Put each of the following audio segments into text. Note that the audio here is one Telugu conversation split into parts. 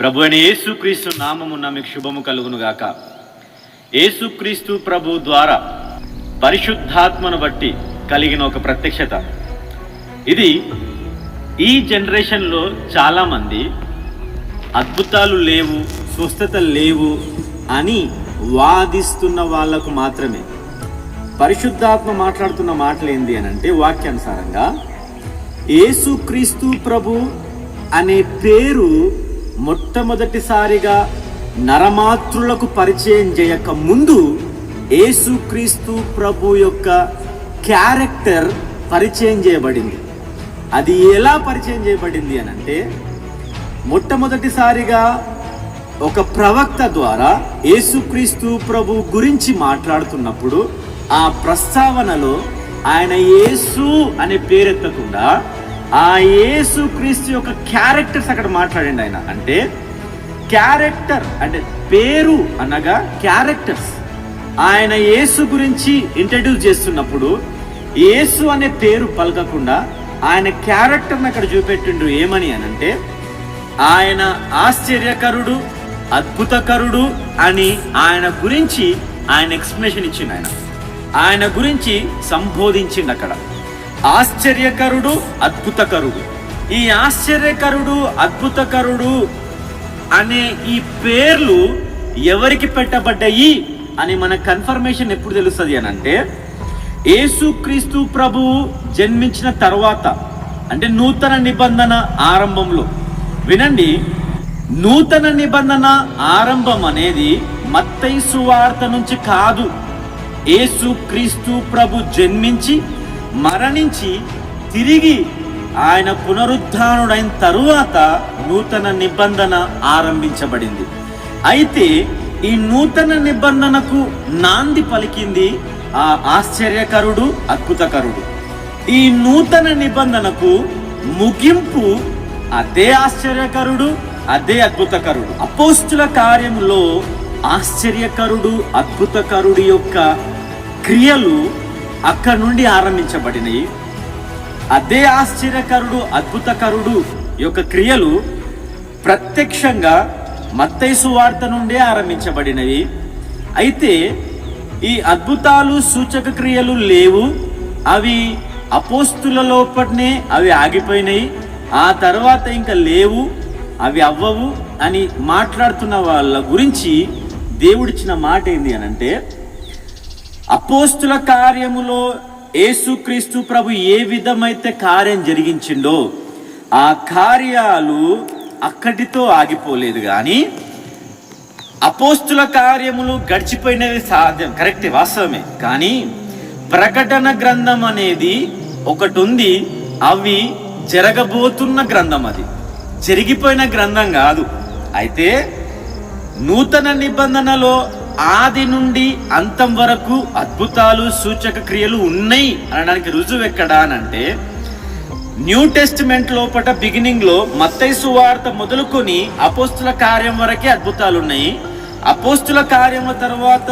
ప్రభు అయిన యేసుక్రీస్తు నామమున మీకు శుభము కలుగును గాక. యేసుక్రీస్తు ప్రభు ద్వారా పరిశుద్ధాత్మను బట్టి కలిగిన ఒక ప్రత్యక్షత ఇది. ఈ జనరేషన్లో చాలామంది అద్భుతాలు లేవు, స్వస్థతలు లేవు అని వాదిస్తున్న వాళ్లకు మాత్రమే పరిశుద్ధాత్మ మాట్లాడుతున్న మాటలు ఏంది అని అంటే, వాక్యానుసారంగా యేసుక్రీస్తు ప్రభు అనే పేరు మొట్టమొదటిసారిగా నరమాతృలకు పరిచయం చేయక ముందు యేసుక్రీస్తు ప్రభు యొక్క క్యారెక్టర్ పరిచయం చేయబడింది. అది ఎలా పరిచయం చేయబడింది అని అంటే, మొట్టమొదటిసారిగా ఒక ప్రవక్త ద్వారా యేసుక్రీస్తు ప్రభు గురించి మాట్లాడుతున్నప్పుడు ఆ ప్రస్తావనలో ఆయన యేసు అనే పేరెత్తకుండా ఆ యేసుక్రీస్తు యొక్క క్యారెక్టర్స్ అక్కడ మాట్లాడండి. ఆయన అంటే క్యారెక్టర్ అంటే పేరు అనగా క్యారెక్టర్స్. ఆయన యేసు గురించి ఇంట్రడ్యూస్ చేస్తున్నప్పుడు యేసు అనే పేరు పలకకుండా ఆయన క్యారెక్టర్ని అక్కడ చూపెట్టిండ్రు. ఏమని అనంటే, ఆయన ఆశ్చర్యకరుడు, అద్భుతకరుడు అని ఆయన గురించి ఆయన ఎక్స్ప్లెనేషన్ ఇచ్చిండు. ఆయన గురించి సంబోధించిండు అక్కడ. ఆశ్చర్యకరుడు, అద్భుతకరుడు. ఈ ఆశ్చర్యకరుడు, అద్భుతకరుడు అనే ఈ పేర్లు ఎవరికి పెట్టబడ్డాయి అని మన కన్ఫర్మేషన్ ఎప్పుడు తెలుస్తుంది అని అంటే, యేసుక్రీస్తు ప్రభువు జన్మించిన తర్వాత, అంటే నూతన నిబంధన ఆరంభంలో. వినండి, నూతన నిబంధన ఆరంభం అనేది మత్తయి సువార్త నుంచి కాదు. యేసుక్రీస్తు ప్రభు జన్మించి మరణించి తిరిగి ఆయన పునరుద్ధానుడైన తరువాత నూతన నిబంధన ఆరంభించబడింది. అయితే ఈ నూతన నిబంధనకు నాంది పలికింది ఆ ఆశ్చర్యకరుడు, అద్భుతకరుడు. ఈ నూతన నిబంధనకు ముగింపు అదే ఆశ్చర్యకరుడు, అదే అద్భుతకరుడు. అపోస్తుల కార్యములో ఆశ్చర్యకరుడు, అద్భుతకరుడు యొక్క క్రియలు అక్కడి నుండి ఆరంభించబడినవి. అదే ఆశ్చర్యకరుడు, అద్భుతకరుడు యొక్క క్రియలు ప్రత్యక్షంగా మత్తయి సువార్త నుండే ఆరంభించబడినవి. అయితే ఈ అద్భుతాలు, సూచక క్రియలు లేవు, అవి అపోస్తుల లోపలనే అవి ఆగిపోయినాయి, ఆ తర్వాత ఇంకా లేవు, అవి అవ్వవు అని మాట్లాడుతున్న వాళ్ళ గురించి దేవుడిచ్చిన మాట ఏంది అని అంటే, అపోస్తుల కార్యములో యేసుక్రీస్తు ప్రభు ఏ విధమైతే కార్యం జరిగించిండో ఆ కార్యాలు అక్కడితో ఆగిపోలేదు. కానీ అపోస్తుల కార్యములు గడిచిపోయినవి సాధ్యం, కరెక్టే, వాస్తవమే. కానీ ప్రకటన గ్రంథం అనేది ఒకటి ఉంది, అవి జరగబోతున్న గ్రంథం, అది జరిగిపోయిన గ్రంథం కాదు. అయితే నూతన నిబంధనలో ఆది నుండి అంతం వరకు అద్భుతాలు, సూచక క్రియలు ఉన్నాయి అనడానికి రుజువు ఎక్కడా అనంటే, న్యూ టెస్టిమెంట్ లోపట బిగినింగ్ లో మత్తయి సువార్త మొదలుకొని అపోస్తుల కార్యం వరకే అద్భుతాలు ఉన్నాయి. అపోస్తుల కార్యముల తర్వాత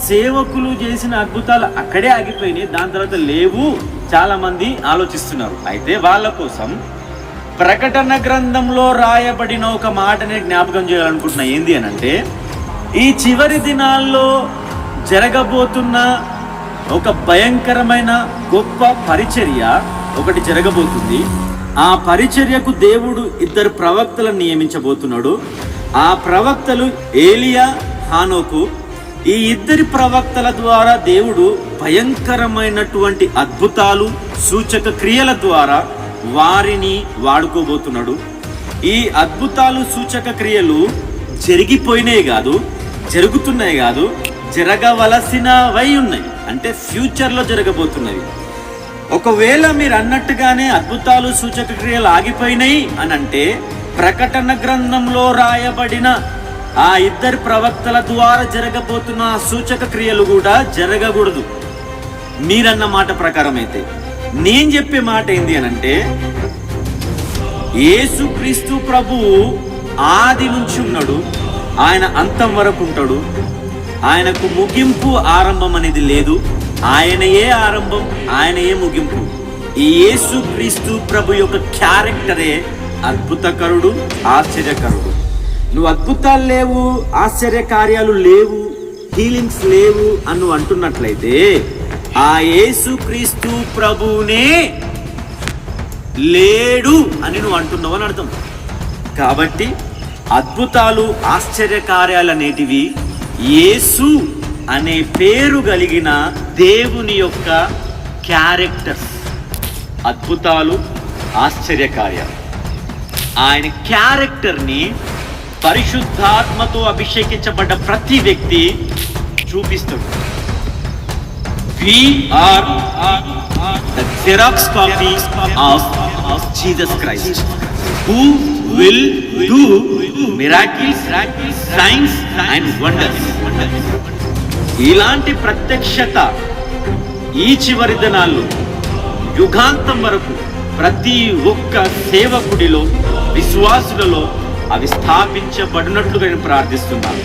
సేవకులు చేసిన అద్భుతాలు అక్కడే ఆగిపోయినాయి, దాని తర్వాత లేవు చాలా మంది ఆలోచిస్తున్నారు. అయితే వాళ్ళ కోసం ప్రకటన గ్రంథంలో రాయబడిన ఒక మాటని జ్ఞాపకం చేయాలనుకుంటున్నా. ఏంది అని అంటే, ఈ చివరి దినాల్లో జరగబోతున్న ఒక భయంకరమైన గొప్ప పరిచర్య ఒకటి జరగబోతుంది. ఆ పరిచర్యకు దేవుడు 2 ప్రవక్తలను నియమించబోతున్నాడు. ఆ ప్రవక్తలు ఏలియా, హానోకు. ఈ 2 ప్రవక్తల ద్వారా దేవుడు భయంకరమైనటువంటి అద్భుతాలు, సూచక క్రియల ద్వారా వారిని వాడుకోబోతున్నాడు. ఈ అద్భుతాలు, సూచక క్రియలు జరిగిపోయినాయి కాదు, జరుగుతున్నాయి కాదు, జరగవలసినవై ఉన్నాయి, అంటే ఫ్యూచర్లో జరగబోతున్నవి. ఒకవేళ మీరు అన్నట్టుగానే అద్భుతాలు, సూచక క్రియలు ఆగిపోయినాయి అని అంటే, ప్రకటన గ్రంథంలో రాయబడిన ఆ 2 ప్రవక్తల ద్వారా జరగబోతున్న సూచక క్రియలు కూడా జరగకూడదు మీరన్న మాట ప్రకారం. అయితే నేను చెప్పే మాట ఏంది అనంటే, యేసుక్రీస్తు ప్రభువు ఆది నుంచి ఉన్నాడు, ఆయన అంతం వరకు ఉంటాడు. ఆయనకు ముగింపు, ఆరంభం అనేది లేదు. ఆయనయే ఆరంభం, ఆయనయే ముగింపు. ఈ యేసుక్రీస్తు ప్రభు యొక్క క్యారెక్టరే అద్భుతకరుడు, ఆశ్చర్యకరుడు. నువ్వు అద్భుతాలు లేవు, ఆశ్చర్య కార్యాలు లేవు, హీలింగ్స్ లేవు అని నువ్వు అంటున్నట్లయితే ఆ యేసుక్రీస్తు ప్రభువునే లేడు అని నువ్వు అంటున్నావు అని అర్థం. కాబట్టి అద్భుతాలు, ఆశ్చర్య కార్యాలు అనేటివి యేసు అనే పేరు కలిగిన దేవుని యొక్క క్యారెక్టర్స్. అద్భుతాలు, ఆశ్చర్య కార్యాలు ఆయన క్యారెక్టర్ని పరిశుద్ధాత్మతో అభిషేకించబడ్డ ప్రతి వ్యక్తి చూపిస్తాడు. We are the Xerox copy of Jesus Christ, who will do miracles, signs and wonders. ఇలాంటి ప్రత్యక్షత ఈ చివరి దినాల్లో యుగాంతం వరకు ప్రతి ఒక్క సేవకుడిలో, విశ్వాసులలో అవి స్థాపించబడినట్లుగా నేను ప్రార్థిస్తున్నాను.